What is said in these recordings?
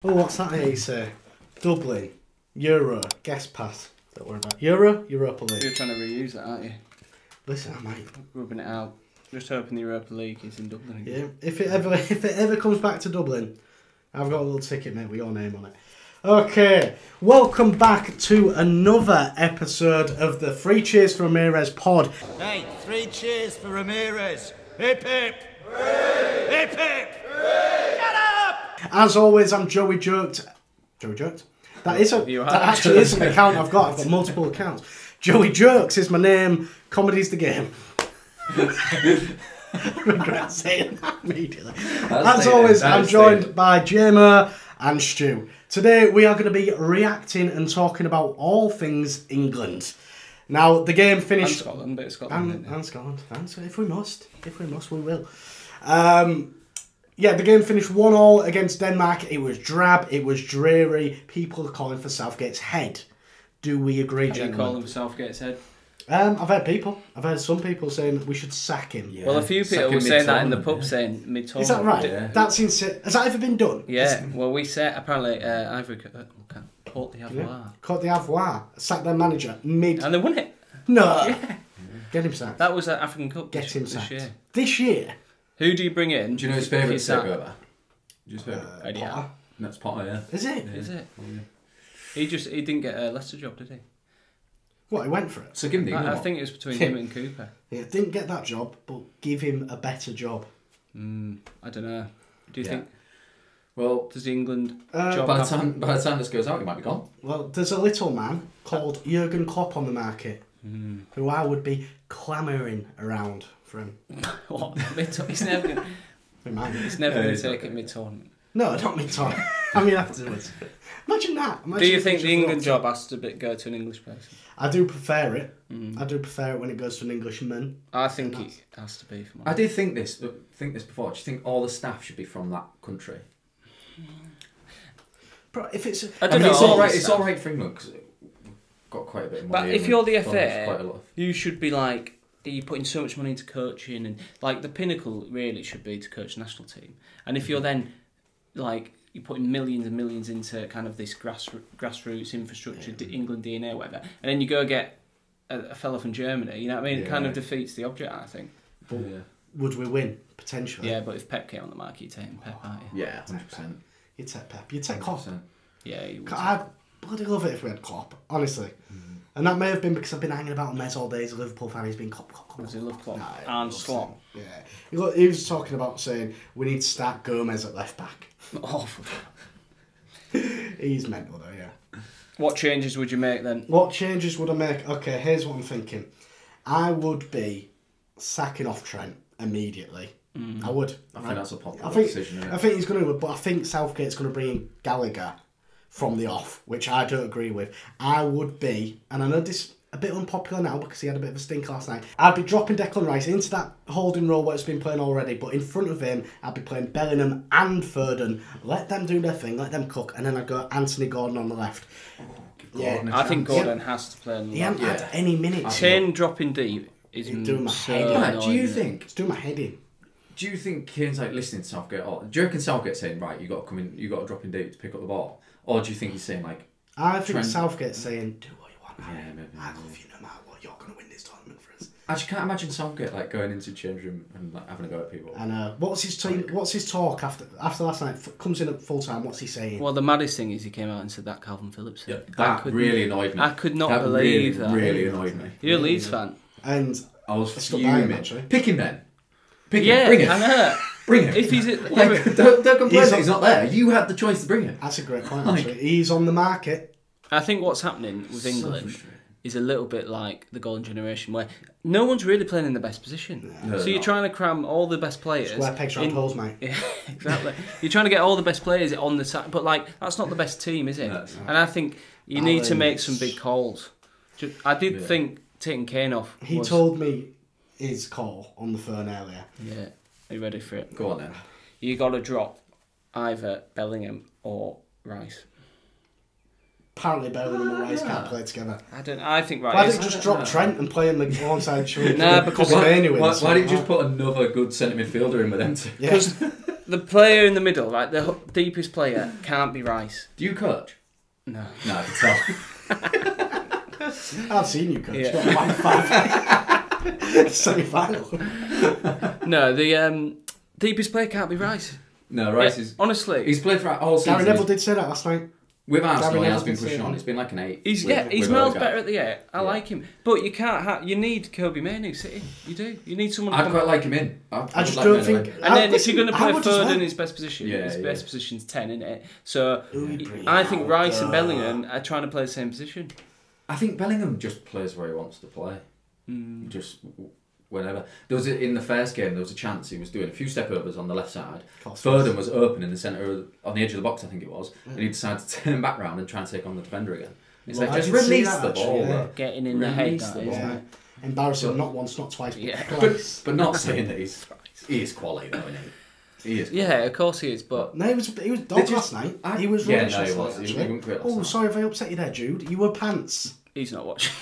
Oh, what's that here you say? Dublin, Euro, guest pass. Don't worry about Euro, Europa League. You're trying to reuse that, aren't you? Listen, I might. Rubbing it out. Just hoping the Europa League is in Dublin again. Yeah, if it ever comes back to Dublin, I've got a little ticket, mate, with your name on it. Okay, welcome back to another episode of the Three Cheers for Ramirez pod. Hey, 3 cheers for Ramirez. Hip hip. Hooray! Hip hip. Hooray! Shut up! As always, I'm Joey Jerked. Joey Jerked? That actually is an account I've got. I've got multiple accounts. Joey Jerks is my name. Comedy's the game. I regret saying that immediately. As always, I'm joined by Jameo and Stu. Today we are going to be reacting and talking about all things England. Now the game finished. And Scotland, bit of Scotland. And Scotland. And so if we must, we will. Yeah, the game finished 1-1 against Denmark. It was drab. It was dreary. People are calling for Southgate's head. Do we agree, gentlemen? Are you calling for Southgate's head? I've heard some people saying that we we should sack him. Yeah. Well, a few people were saying that in the pub, saying mid-tournament. Is that right? Yeah. That's insane. Has that ever been done? Yeah. Well, we said apparently Ivory Court d'Ivoire. Court d'Ivoire sacked their manager mid. And they won it. No. Yeah. Get him sacked. That was at African Cup. Get him sacked. This year. This year? Who do you bring in? Do you know his favourite takeover? Eddie Howe. That's Potter, yeah. Is it? Yeah. Is it? Yeah. He didn't get a Leicester job, did he? What, he went for it? So give him the I think it was between him and Cooper. Yeah, didn't get that job, but give him a better job. I don't know. Do you think? Well, does the England job by the time this goes out, he might be gone. Well, there's a little man called Jurgen Klopp on the market, who I would be clamouring around for him. What? He's never going to take it mid-tournament. No, not mid-tournament. I mean afterwards. Imagine that. Do you think the England job has to go to an English person? I do prefer it. I do prefer it when it goes to an Englishman. I think it has to be. I did think this before. Do you think all the staff should be from that country? Bro, if it's... I don't know. It's all right for England because we've got quite a bit of money. But if you're the FA, you should be like... You're putting so much money into coaching, and like the pinnacle really should be to coach the national team. And if you're then like you're putting millions and millions into kind of this grassroots infrastructure, England DNA, whatever, and then you go get a fella from Germany, you know what I mean? It kind of defeats the object, I think. But would we win potentially? Yeah, but if Pep came on the market, you'd take Pep, aren't you? Yeah, 100%. You'd take Pep. You'd take Klopp. Yeah, you would. I'd bloody love it if we had Klopp, honestly. And that may have been because I've been hanging about on Mez all day as a Liverpool fan. He's been Klopp. Does he love Klopp? And Slot? Yeah. He was talking about saying we need to start Gomez at left back. Awful. He's mental though, yeah. What changes would you make then? What changes would I make? Okay, here's what I'm thinking. I would be sacking off Trent immediately. I would. I think that's a popular decision. I think he's going to, but I think Southgate's going to bring in Gallagher from the off, which I don't agree with. I would be, and I know this a bit unpopular now because he had a bit of a stink last night, I'd be dropping Declan Rice into that holding role where it's been playing already, but in front of him, I'd be playing Bellingham and Foden. Let them do their thing, let them cook, and then I'd go Anthony Gordon on the left. I think Gordon has to play on the left. He hasn't had any minutes. Kane dropping deep is doing my head in. Do you think? It's doing my head in. Do you think Kane's like listening to Southgate? Or do you reckon Southgate's saying, right, you got to come in, you got to drop in deep to pick up the ball? Or do you think he's saying like... I think Southgate's saying, do what you want. Yeah, maybe. I love you no matter what. You're going to win this tournament for us. I just can't imagine Southgate like going into the change room and like having a go at people. And what's his team? What's his talk after last night? Comes in at full time. What's he saying? Well, the maddest thing is he came out and said that Calvin Phillips. Yeah, that really annoyed me. I could not believe that. Really annoyed me. You're a Leeds fan. And I was fuming. Pick him then. Pick him. Yeah, bring him. I know. Bring him. If he's don't complain that he's not there. You had the choice to bring him. That's a great point. Actually, he's on the market. I think what's happening with England is a little bit like the golden generation, where no one's really playing in the best position. So you're trying to cram all the best players. Square pegs round holes, mate. Yeah, exactly. You're trying to get all the best players on the side, but like that's not the best team, is it? And I think you need to make some big calls. I did think taking Kane off. He told me his call on the phone earlier. Yeah, are you ready for it? Go on then. You got to drop either Bellingham or Rice. Apparently Bellingham and Rice can't play together. I think Rice. Why didn't you just drop Trent and play him alongside Shaw? Nah, because why didn't you just put another good centre midfielder in with them two? Because the player in the middle, right? The deepest player can't be Rice. Do you coach? No. No, I can tell. I've seen you coach. Yeah. Got 1-5 semi-final. No, the deepest player can't be Rice. No, Rice Yeah, is... honestly. He's played for all season. Gary Neville did say that last night. With Arsenal, he has been Neville pushing did on. say It's been like an 8. He's with miles Odegaard. better at the 8. I like him. But you can't you need Kobe Mainoo sitting. You do. You need someone to I'd come quite like him in. I just don't think... And then if you're going to play third third in his best position, Yeah, his yeah. best position's 10, isn't it? So Bring I think out Rice and the- Bellingham are trying to play the same position. I think Bellingham just plays where he wants to play. Just whenever. There was in the first game, there was a chance he was doing a few step overs on the left side. Foden was open in the centre, on the edge of the box, I think it was, and he decided to turn back round and try and take on the defender again. It's Well, like, I just did see release that the actually, ball. yeah. though. Getting in the head, Release that the is, ball. isn't Yeah. it? Embarrassing, not once, not twice, but Yeah. twice. But not saying that he is quality though, isn't he? He is. Yeah, of course he is, but No, he was dog Did you- last night. I- He was yeah, rubbish no, he last was. night, He actually. wasn't great last Oh, night. sorry if I upset you there, Jude. You were pants. he's not watching.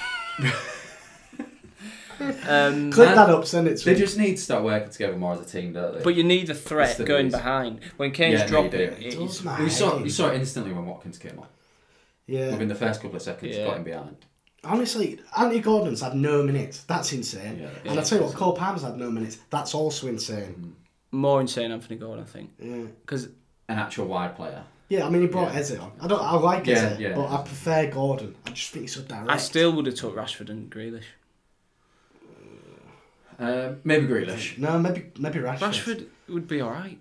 Click that up, send it to They him. just need to start working together more as a team, don't they? But you need a threat It's the going base. behind. When Kane's Yeah, no, you dropping, do. it Does is... matter. you saw it instantly when Watkins came on. Yeah. Within the first couple of seconds, Yeah. got him behind. Honestly, Anthony Gordon's had no minutes. That's insane. Yeah. And I tell you what, Cole Palmer's had no minutes. That's also insane. More insane Anthony Gordon, I think. Yeah. Because An actual wide player. Yeah, I mean, he brought Yeah. Eze on. I like Yeah, Eze, yeah. but I prefer Gordon. I just think he's so direct. I still would have took Rashford and Grealish. Maybe Grealish. No, maybe Rashford. Rashford would be alright.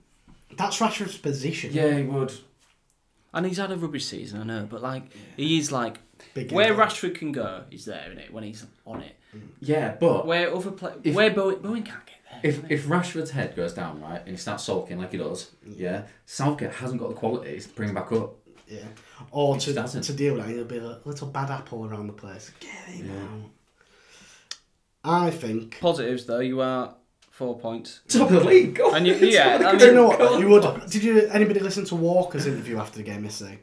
That's Rashford's position. Yeah, he would. And he's had a rubbish season, I know, but like he is like Big where game. Rashford can go is there, isn't it? When he's on it. Yeah, but Where other where Bowen can't get there. if Rashford's head goes down, right, and he starts sulking like he does, yeah, Southgate hasn't got the qualities to bring him back up. Yeah. Or He just doesn't. to deal with that, he'll be a little bad apple around the place. Get him Yeah. out. I think. Positives though, you are 4 points. Top of the league. Go And you, on. yeah, I Do you mean, know what? You would. Did you? Anybody listen to Walker's interview after the game yesterday?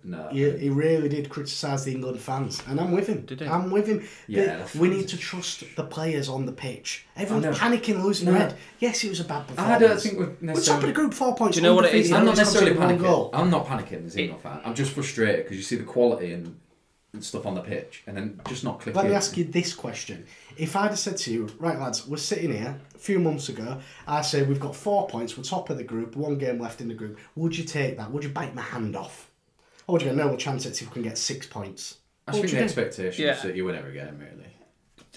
No. He really did criticise the England fans, and I'm with him. Did he? I'm with him. Yeah, We need to trust the players on the pitch. Everyone's I know. panicking, losing No. their head. Yes, it was a bad performance. I don't think we're We're top of necessarily... the group, 4 points. Do you know what it is? undefeated, I'm not only necessarily conceded one goal. panicking. I'm not panicking as a England fan. I'm just frustrated because you see the quality and stuff on the pitch and then just not clicking. Let me ask you this question. If I'd have said to you, right lads, we're sitting here a few months ago, I said we've got 4 points, we're top of the group, 1 game left in the group, would you take that? Would you bite my hand off? Or would you go, no, we'll chance it, see if we can get 6 points? I What think would the you do? expectation Yeah. is that you win every game, really.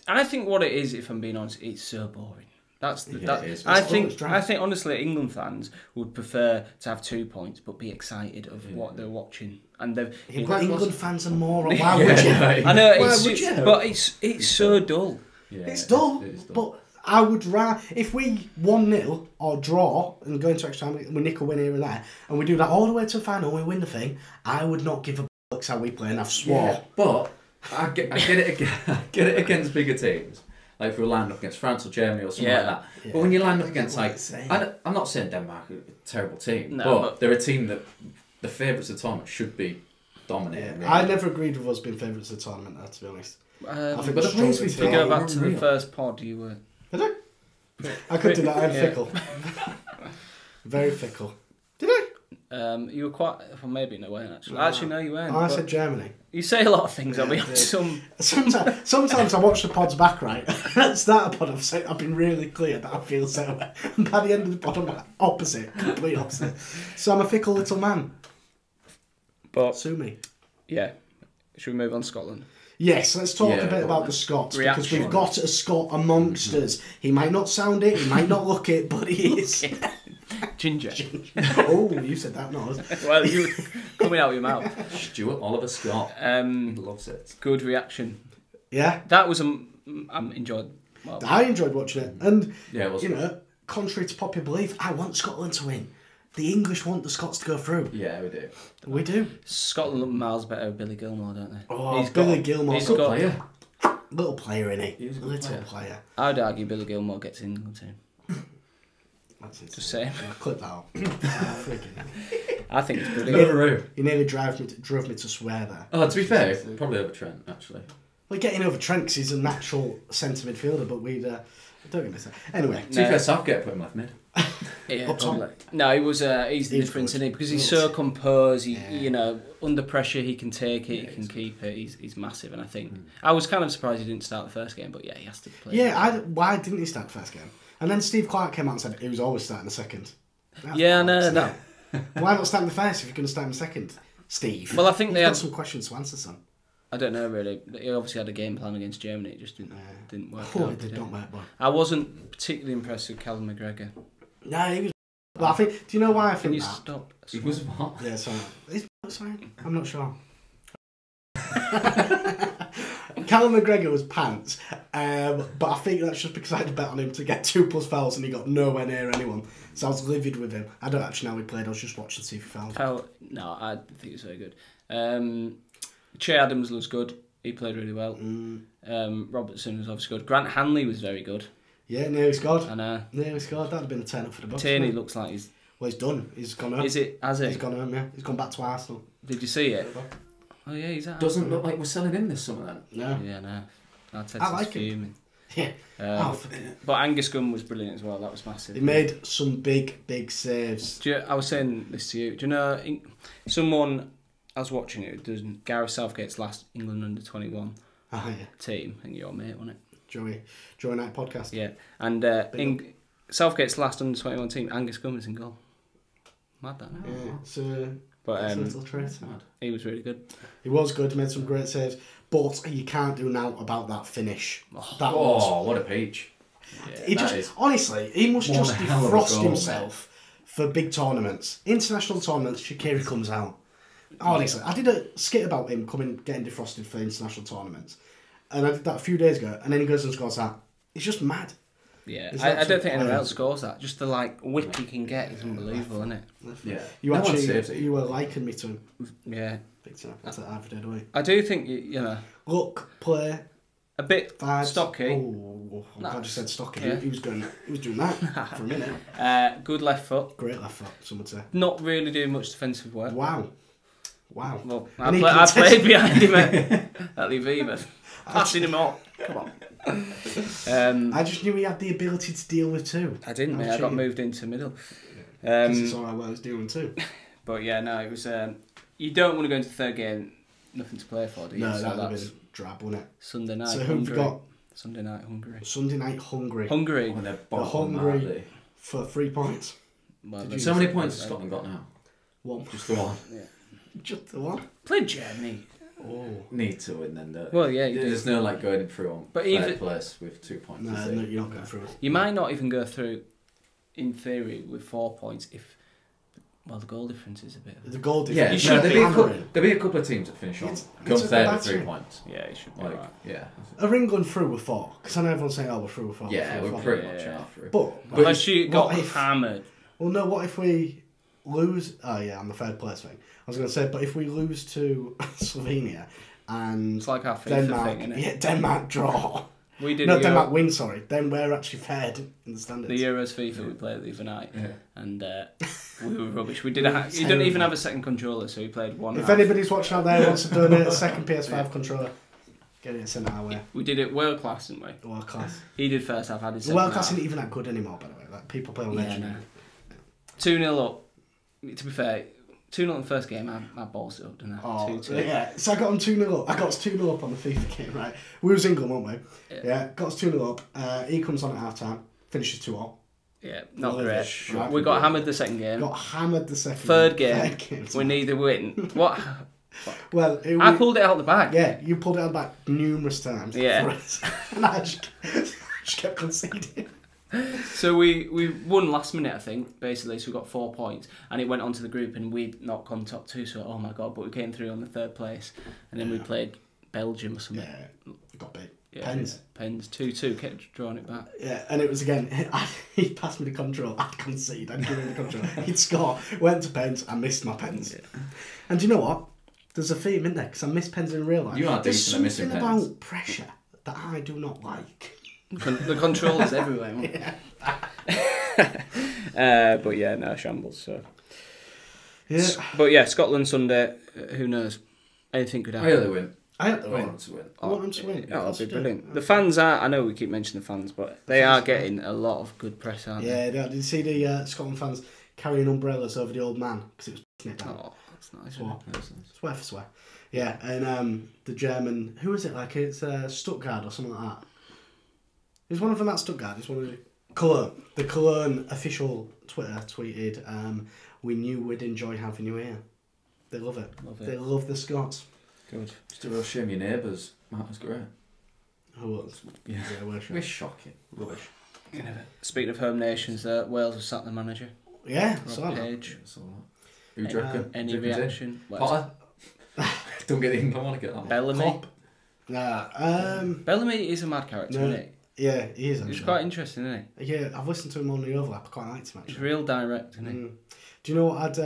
I think what it is, if I'm being honest, it's so boring. That's the, Yeah, that, it is. I It's think. always dry. I think honestly, England fans would prefer to have 2 points, but be excited of what they're watching, and they've. Yeah, but England fans are more. Why would you? right. I know, Why it's, would you? but it's so dull. Yeah, It's dull, it is dull. but I would rather if we 1-0 or draw and go into extra time, we nick a win here and there, and we do that all the way to the final, and we win the thing. I would not give a bollocks how we play, and I've swore. Yeah, but I get it again. I get it against bigger teams. Like if we land up against France or Germany or something Yeah. like that. Yeah. But when you land up against What like, you're saying. I'm not saying Denmark are a terrible team, No, but but- they're a team that the favourites of the tournament should be dominating. really. I never agreed with us being favourites of the tournament, though, to be honest. I think but we're the players strong we as To well. go Yeah, back to the unreal. first pod, you were. Did I could do that. I'm Yeah. fickle. Very fickle. Did I? You were quite. Well, maybe no way actually. Actually, no, you weren't. Oh, I but said Germany. you say a lot of things. I'll be Yeah, I on did. some. Sometimes I watch the pods back, right? At the start of the pod, I've been really clear that I feel so. And by the end of the pod, I'm like opposite, complete opposite. So I'm a fickle little man. But Sue me. yeah, should we move on to Scotland? Yes, let's talk Yeah, a bit go on about then. the Scots Reaction. because we've got a Scot amongst us. He might not sound it, he might not look it, but he is. Ginger. Oh, you said that, not us. Well, you were coming out of your mouth. Stuart Oliver Scott. He loves it. Good reaction. Yeah, That was enjoyed. Well, I enjoyed watching it, and Yeah, it was. you know, contrary to popular belief, I want Scotland to win. The English want the Scots to go through. Yeah, we do. We do. Scotland look miles better with Billy Gilmore, don't they? Oh, Billy Gilmore, he's good got- Player. little player in it. He's a good Little player. player. I'd argue Billy Gilmore gets in the England team. That's it. Just saying. Yeah, clip that out. Freaking hell. I think it's brilliant. Overrule. He nearly drove me to swear there. Oh, to be fair, probably over Trent, actually. We're getting over Trent 'cause he's a natural centre midfielder, but we'd Don't get me started. Anyway. To be fair, Southgate put him left mid. Yeah, Up top. probably. No, he was. He's the difference, isn't he? Because he's so composed. He, you know, under pressure he can take it, he can keep it. He's massive, and I think I was kind of surprised he didn't start the first game, but yeah, he has to play. Yeah, why didn't he start the first game? And then Steve Clark came out and said he was always starting the second. Yeah, I know. No. Why not start in the first if you're going to start in the second, Steve? Well, I think they You've had got some questions to answer, son. I don't know really. He obviously had a game plan against Germany. It just didn't work out. It don't work, boy. I wasn't particularly impressed with Callum McGregor. No, he was. But I think. Do you know why I Can think you that? stop? He was what? Yeah, sorry. It's fine. I'm not sure. Callum McGregor was pants, but I think that's just because I had to bet on him to get 2+ fouls and he got nowhere near anyone. So I was livid with him. I don't actually know how he played. I was just watching to see if he fouled. No, I think he was very good. Che Adams was good. He played really well. Robertson was obviously good. Grant Hanley was very good. Yeah, nearly scored. I know. Nearly scored. That'd have been a turn up for the box. Tierney looks like he's... Well, he's done. He's gone home. Is it? Has he? He's gone home, yeah. He's gone back to Arsenal. Did you see it? Oh yeah, he's out. Doesn't look like we're selling him this summer then. No. Yeah, no. I like him. Yeah. But Angus Gunn was brilliant as well. That was massive. He made some big saves. I was saying this to you. Do you know someone? I was watching it. Does Gareth Southgate's last England under-21 team? I think your mate, wasn't it? Joey Night podcast. Yeah, and Southgate's last under-21 team, Angus Gunn was in goal. Mad that. Yeah, it's a little trait. He was really good. He was good. Made some great saves. But you can't do now about that finish. What a peach! Yeah, honestly, he must just defrost himself for big tournaments, international tournaments. Shaqiri comes out. Honestly, I did a skit about him getting defrosted for international tournaments, and I did that a few days ago. And then he goes and scores that. He's just mad. Yeah, I don't think anyone else scores that. Just the whip he can get is unbelievable, isn't it? Yeah, you were liking me to him. Yeah, big time. That's what I've did, away. I do think you know. Look, play a bit stocky. Oh, I'm glad you said stocky. Yeah. He was doing that for a minute. Good left foot. Great left foot, some would say. Not really doing much defensive work. Wow. Well, I played behind him at Leviva, passing him off. Come on. I just knew he had the ability to deal with two. I didn't, mate. I got moved into middle. It's all right what I was doing too. But yeah, no, it was. You don't want to go into the third game, nothing to play for, do you? No, that would have been drab, wouldn't it? Sunday night. So who've got? Sunday night Hungary. Sunday night Hungary. Hungary. Oh, they're hungry for 3 points. Well, so many points has Scotland got now? One. Just the one. Yeah. Just the one. Played Germany. Oh. Need to win then, don't Well, yeah. There's no going through on third place with 2 points. No, you're not going through. You might not even go through, in theory, with 4 points if. Well, the goal difference is a bit. The goal difference. Yeah, there'll be a couple of teams that finish on. Come third with 3 points. Yeah, it should be right. Yeah. Are England through with 4? Because I know everyone's saying, we're through with 4. Yeah, we're pretty much through. But unless you got hammered. Well, no, what if we lose... Oh, yeah, on the third place thing. I was going to say, but if we lose to Slovenia and... It's like our FIFA Denmark, thing, isn't it? Yeah, Denmark draw. We did Denmark win, sorry. Then we're actually fared in the standards. The Euros FIFA we played the other night, and we were rubbish. We didn't. You don't even have a second controller, so we played one. If anybody's watching out there who wants to donate a second PS5 controller, get it sent our way. We did it world class, didn't we? World class. He did first half. I did second. World class isn't even that good anymore, by the way. Like people play on Legend. 2-0 up. To be fair. 2-0 in the first game, I balls it up, didn't I? 2-2. Yeah, so I got them 2-0 up. I got us 2-0 up on the FIFA game, right? We was England, weren't we? Yeah, got us 2-0 up. He comes on at half time, finishes 2-0. Yeah, not great. Right? We got hammered the second game. Got hammered the second Third game, we need a win. What? Well, I pulled it out the bag. Yeah, you pulled it out the bag numerous times. Yeah. And I just kept conceding. So we won last minute, I think, basically, so we got 4 points, and it went on to the group, and we'd not gone top 2, so oh my god, but we came through on the third place, and then we played Belgium or something. Yeah, got beat. Yeah, Pens. 2-2, kept drawing it back. Yeah, and it was again, he passed me the control, I'd concede, I'd give him the control, he'd score, went to pens, I missed my pens. Yeah. And do you know what? There's a theme in there, because I miss pens in real life. You are decent at missing pens. There's something about pressure that I do not like. The controller's everywhere, man. But yeah, no, shambles. So. Yeah. But yeah, Scotland Sunday, who knows? Anything could happen. I hope they win. I hope they I want win. them to win. I want them to win. That'll be brilliant. The fans are, I know we keep mentioning the fans, but they are getting a lot of good press, aren't they? Yeah, did you see the Scotland fans carrying umbrellas over the old man because it was pissing it down? Oh, that's nice. It's worth a swear. Yeah, and the German, who is it? Like it's Stuttgart or something like that. Is one of them at Stuttgart? It's one of the Cologne. The Cologne official Twitter tweeted, "We knew we'd enjoy having you here." They love it. They love the Scots. Good. Just a real shame your neighbours. That was great. Oh, Yeah, we're shocking. Rubbish. Speaking of home nations, Wales have sacked the manager. Yeah, Rob saw that. Page. Who do you reckon? Any reaction? Potter? Don't get the England one, I get that one. Bellamy. Klopp. Nah, Bellamy is a mad character, no, isn't he? yeah, he is. He's Actually. quite interesting, isn't he? Yeah, I've listened to him on the overlap. I quite liked him actually. He's real direct, isn't he? Do you know what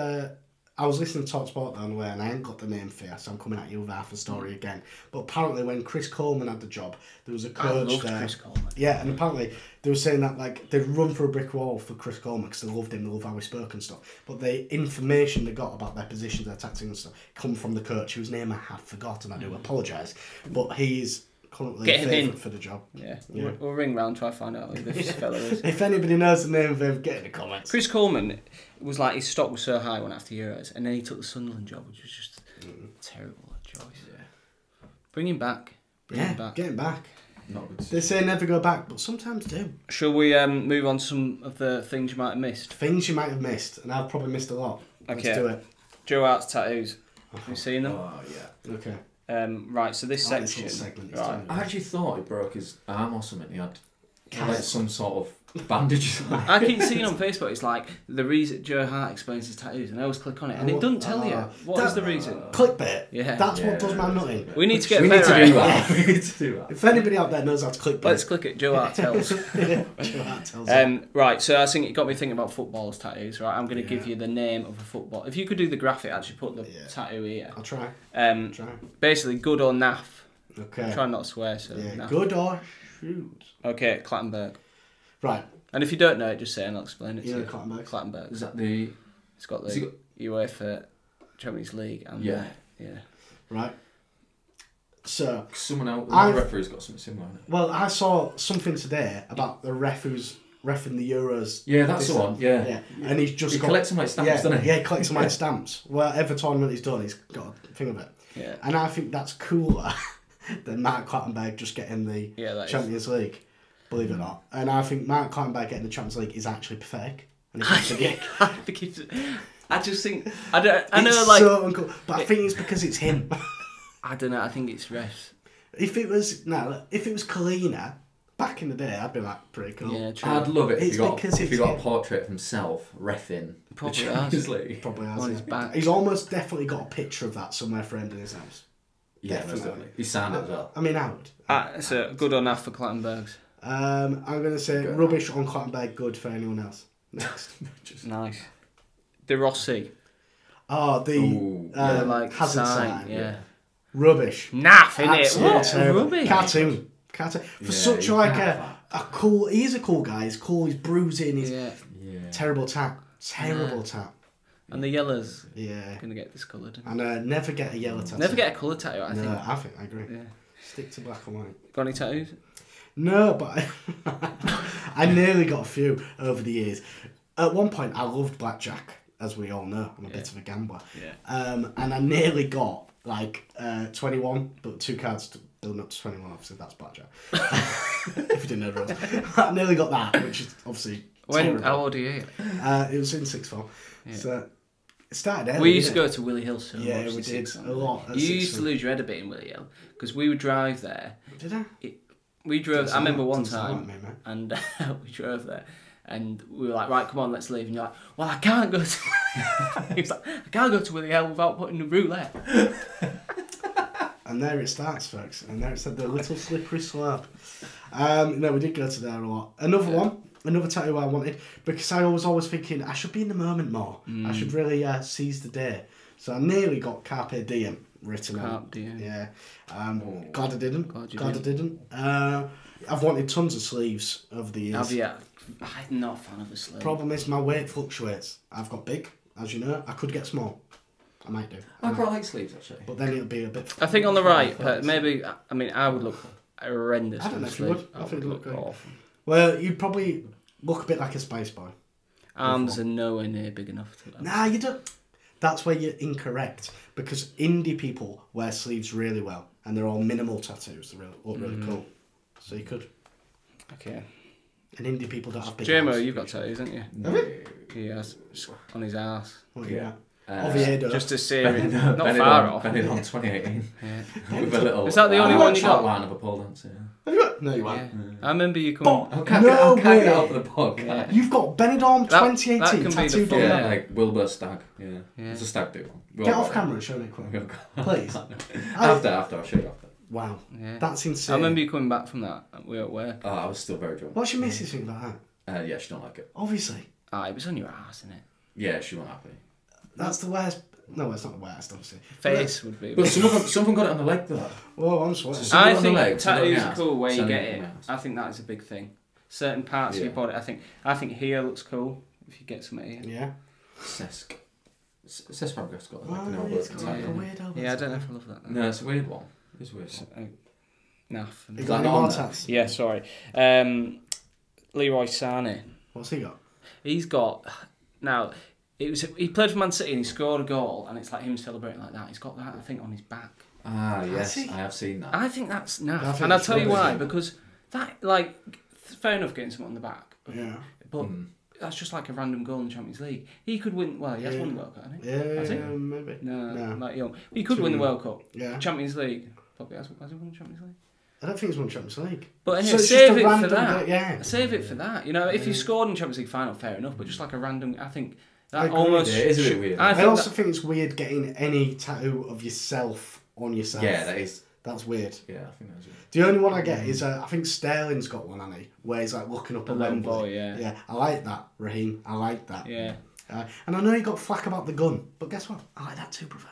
I was listening to Talk Sport down the way and I ain't got the name for you, so I'm coming at you with half a story again. But apparently when Chris Coleman had the job, there was a coach I loved there. Chris Coleman. Yeah, and apparently they were saying that like they'd run for a brick wall for Chris Coleman because they loved him, they loved how he spoke and stuff. But the information they got about their positions, their tactics and stuff, come from the coach whose name I have forgotten. I do apologise, but he's currently Get him in. favourite for the job. Yeah. We'll ring round, try to find out who this fella is. If anybody knows the name of him, get in the comments. Chris Coleman was like, his stock was so high one after Euros, and then he took the Sunderland job, which was just terrible choice. Yeah. Bring him back. Bring him back. Get him back. Not good. They say never go back, but sometimes do. Shall we move on to some of the things you might have missed? Things you might have missed, and I've probably missed a lot. Okay. Let's do it. Joe Hart's tattoos. Have you seen them? Oh, yeah. Okay. Right, so this I like this section. little segment, it's Right. tiny. I actually thought he broke his arm or something. He had like some sort of bandages on it. I keep seeing on Facebook, it's like the reason Joe Hart explains his tattoos, and I always click on it, and it doesn't tell you what is the reason. Clickbait. Yeah. That's what does my nutting. We need to get We need to better. do that. We need to do that. If anybody out there knows how to clickbait, Let's click it. Joe Hart tells. Right, so I think it got me thinking about footballers' tattoos. Right, I'm going to give you the name of a football. If you could do the graphic, actually put the tattoo here. I'll try. Basically, good or naff. Okay. Try not to swear. So Yeah. naff. Good or shoot. Okay, Clattenburg. Right. And if you don't know it, just say and I'll explain it to You know you. Clattenburg? Clattenburg. Is that the... It's got Has the he got- UEFA Champions League and Yeah. yeah. Right. So, Someone else, I've- the referee's got something similar in it. well, I saw something today about the ref who's reffing the Euros. Yeah, that's the one. Yeah. Yeah, and he's just He got, collects them like stamps, yeah, doesn't he? Yeah, he collects them like stamps. Whatever tournament he's done, he's got a thing of it. Yeah. And I think that's cooler than Mark Clattenburg just getting the that is. Champions League. Believe it or not. And I think Mark Clattenburg getting the Champions League is actually pathetic. And it's I think it's. I just think I know it's like so uncool, but I think it's because it's him. I don't know. I think it's refs. If it was Kalina back in the day, I'd be like pretty cool. Yeah, true. I'd love it It's because if it's he got him. a portrait of himself reffing the Probably Champions has. League. Probably has. On yeah. his back. He's almost definitely got a picture of that somewhere framed in his house. Yeah, Definitely. definitely. He signed it as well. I mean, I would. So good or naff for Clattenburgs. I'm going to say Good. rubbish on Clattenburg, good for anyone else. Next. Nice. De Rossi. Oh, the Ooh, Like hazard sign. sign. Yeah. Rubbish. Naff in it. Absolutely What? terrible. Rubbish. Cartoon. For Yeah, such you like can't a cool. He's a cool guy. He's cool. He's bruising. He's Yeah. Yeah. terrible tap. Terrible tap. And the yellows Yeah. gonna get discoloured. And never get a yellow tattoo. Never get a colour tattoo. I No, think. I agree. Yeah. Stick to black and white. Got any tattoos? No, but I nearly got a few over the years. At one point, I loved blackjack, as we all know. I'm a bit of a gambler. Yeah. And I nearly got like 21, but 2 cards to build up to 21. Obviously, that's blackjack. If you didn't know the rules, I nearly got that, which is obviously terrible. How old are you? It was in sixth form. Yeah. So it started early. We used to didn't go to Willie Hill so Yeah, much. we in did sixth a form. lot at You sixth used to form. lose your head a bit in Willie Hill because we would drive there. it. Did I? We drove. I remember one Didn't sound time, like me, mate. and we drove there, and we were like, "Right, come on, let's leave." And you're like, "Well, I can't go to." He was like, "I can't go to Willie Hill without putting the roulette." And there it starts, folks. And there it said the little slippery slope. No, we did go to there a lot. Another tattoo I wanted, because I was always thinking I should be in the moment more. I should really seize the day. So I nearly got Carpe Diem written on. Carpe diem. Yeah. Glad I didn't. Glad you didn't. I've wanted tons of sleeves over the years. Have you? I'm not a fan of the sleeve. Problem is my weight fluctuates. I've got big, as you know. I could get small. I might do. I quite like sleeves actually. But then it'll be a bit... I think on the right, maybe, I mean, I would look horrendous. I don't know if you would. I think it'd look good. Awful. Well, you'd probably look a bit like a space boy. Arms are nowhere near big enough to that. Nah, you don't. That's where you're incorrect. Because indie people wear sleeves really well. And they're all minimal tattoos. They look really cool. So you could. Okay. And indie people don't have big Jameo, arms. you've got tattoos, haven't you? Have you? He has. On his ass. What you got? Uh, Oviedo. Just a series. Not far off. Benidorm 2018. Yeah. With a little. Is that the only one you got? Outline of a pole dancer. Have you got? No, you Yeah. haven't. I remember you coming. I can't No get it way. out of the podcast. Yeah. You've got Benidorm That 2018 can be the tattooed full- on Yeah, there. like Wilbur Stag. Yeah. Yeah. It's a stag do. Get off camera and show me quick. Please. After, I'll show you after. Wow. Yeah. That's insane. I remember you coming back from that. We were at work. Oh, I was still very drunk. What's your missus think about that? Yeah, she don't like it. Obviously. Ah, it was on your ass, innit? Yeah, she wasn't happy. That's the worst. No, it's not the worst, obviously. Face would be. But someone got it on the leg though. Whoa, I'm sweating. So- I on the think leg, some on the tattoos are ass, cool where you some get on it. the ass. I think that is a big thing. Certain parts of your body. I think here looks cool if you get something here. Yeah. Cesc Fabregas got like Oh, an it's elbow. got like a weird elbow. Yeah, I don't know if I love that. though. No, it's a weird one. It's a weird one. Naff. You Is got that any on more there? tats? Yeah, sorry. Leroy Sané. What's he got? He's got now. He played for Man City and he scored a goal and it's like him celebrating like that. He's got that I think on his back. Ah, yes, he? I have seen that. I think that's I naff, think and I'll it's tell you rubbish. why. Because that like fair enough getting someone on the back, Yeah. but that's just like a random goal in the Champions League. He could win. Well, he has won the World Cup, hasn't he? Has he? Yeah, maybe. No, like young. He could win the World Cup. Yeah. Champions League. Probably has he won the Champions League? I don't think he's won Champions League. But anyway, So it's save just a it for random that. bit, yeah. Save it for that. You know, if you scored in Champions League final, fair enough. But just like a random, I think I that agree. almost. Yeah, it is a bit weird. I I think also think it's weird getting any tattoo of yourself on yourself. Yeah, that is. That's weird. Yeah, I think that's it. The only one I get is I think Sterling's got one, hasn't he? Where he's like looking up The at lone Wembley. boy, yeah. Yeah, I like that, Raheem. I like that. Yeah. And I know he got flack about the gun, but guess what? I like that too, brother.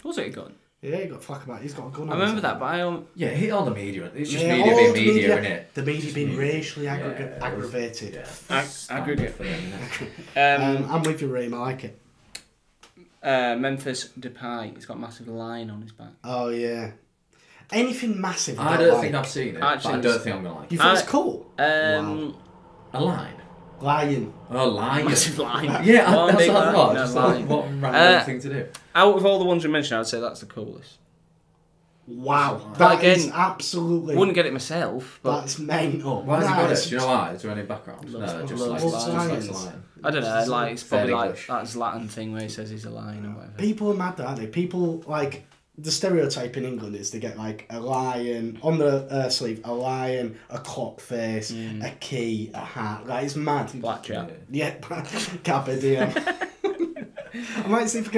Was it a gun? Yeah, he got flack about. He's got a gun. I on remember his that, head. but I Yeah, hit all the media. It's just Yeah, media all being the media, innit? The media being racially Yeah, aggravated. aggregate. For them, innit? I'm with you, Raheem. I like it. Memphis Depay. He's got a massive line on his back. Oh yeah. Anything massive. I don't think I've seen it, but I Actually, don't think I'm going to like You it. think it's cool? A line? Lion. Oh, lion. Massive line. Yeah, One that's big what I thought. line, Just no, like, line. what a random thing to do. Out of all the ones we mentioned, I'd say that's the coolest. Wow. But That again, is absolutely. Wouldn't get it myself, but That's mental. Why has he got Nice. it? Do you know why? Is there any background? No, just like loves lions. lions. I don't know. Like it's probably Fair like English. that's Latin thing where he says he's a lion or whatever. People are mad, aren't they? People like the stereotype in England is they get like a lion on the sleeve, a lion, a clock face, a key, a hat. Like it's mad. Blackjack. Yeah, Carpe Diem. I might see if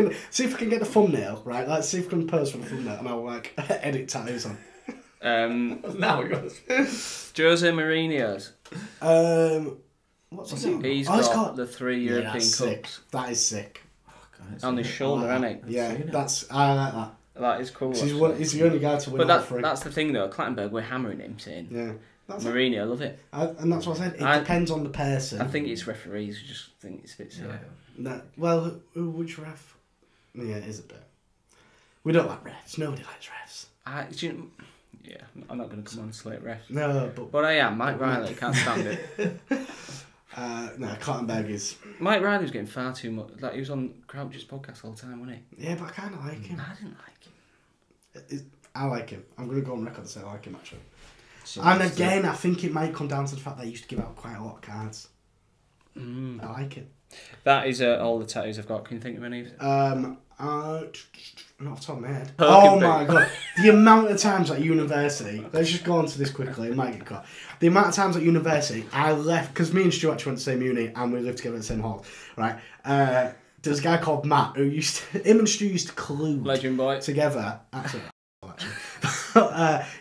I can get the thumbnail right. Let's see if I can post for the thumbnail, and I'll like edit tattoos on. Now we got Jose Mourinho's. What's he? He's Oh, got the 3 European that's sick. Cups That is sick. on his shoulder, isn't he? Yeah, I like that. That is cool. He's, actually. he's the only guy to win But all three. that's the thing though. Clattenburg, we're hammering him saying Yeah. That's it. Mourinho, I love it. And that's what I said. It depends on the person. I think it's referees who just think it's a bit silly. Well, which ref? Yeah, it is a bit. We don't like refs. Nobody likes refs. Yeah, I'm not going to come on and slate refs. No, But I am. Mike Riley, can't stand it. no, Clattenburg is. Mike Riley was getting far too much. Like he was on Crouch's podcast all the time, wasn't he? Yeah, but I kind of like him. I didn't like him. I like him. I'm going to go on record and say I like him actually. And again, I think it might come down to the fact that I used to give out quite a lot of cards. I like it. That is all the tattoos I've got. Can you think of any? Not off the top of my head. Perk Oh and my Big. god. The amount of times at university, let's just go on to this quickly, it might get cut. The amount of times at university, I left, because me and Stu actually went to the same uni and we lived together at the same hall, right? There's a guy called Matt who him and Stu used to collude Legend boy. together. Actually.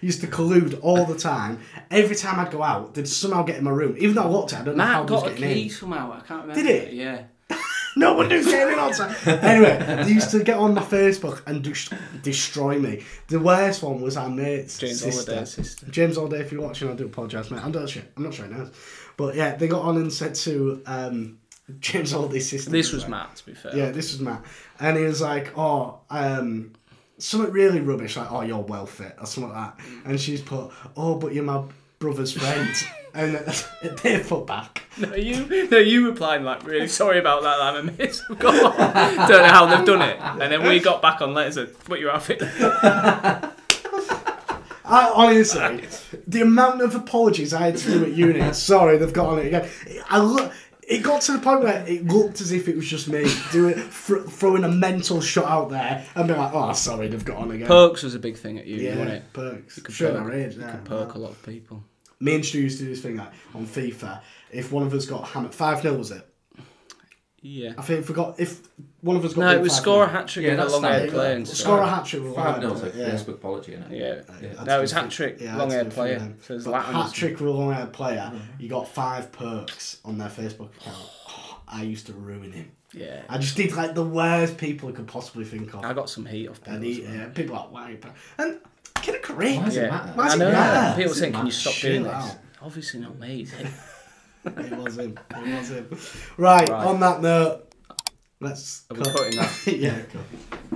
Used to collude all the time. Every time I'd go out, they'd somehow get in my room. Even though I looked at it, I don't know how Matt he was got a getting key in. somehow. I can't remember. Did he? Yeah. No one knew getting in all the time. Anyway, they used to get on my Facebook and destroy me. The worst one was our mate's James sister. Holiday's sister. James Holliday, if you're watching, I do apologise, mate. I'm not sure he knows. But yeah, they got on and said to changed all these systems. This was Matt, to be fair. Yeah, this was Matt. And he was like, something really rubbish, like, you're well fit, or something like that. And she's put, but you're my brother's friend. And they put back. No, you replied like, really sorry about that, I'm a miss. Don't know how they've done it. And then we got back on letters and put your outfit. Honestly, the amount of apologies I had to do at uni, sorry, they've got on it again. It got to the point where it looked as if it was just me throwing a mental shot out there and being like, sorry, they've got on again. Perks was a big thing at uni, wasn't it? Perks. You could perk a lot of people. Me and Stu used to do this thing like, on FIFA. If one of us got hammered, 5-0 was it? Yeah. I think if one of us got no, it was score a hat trick with a long haired player. Score a hat trick with a long haired player. 5-0's like Facebook policy, isn't it? Yeah. No, it was hat trick, long haired player. So hat trick with a long haired player, you got 5 perks on their Facebook account. I used to ruin him. Yeah. I just did like the worst people I could possibly think of. I got some heat off people. People are like, wow. And get a career. Why does it matter? Why does it matter? People saying, can you stop doing this? Out. Obviously not me. It was him. Right, on that note, let's... Are we cutting that? Yeah, cool.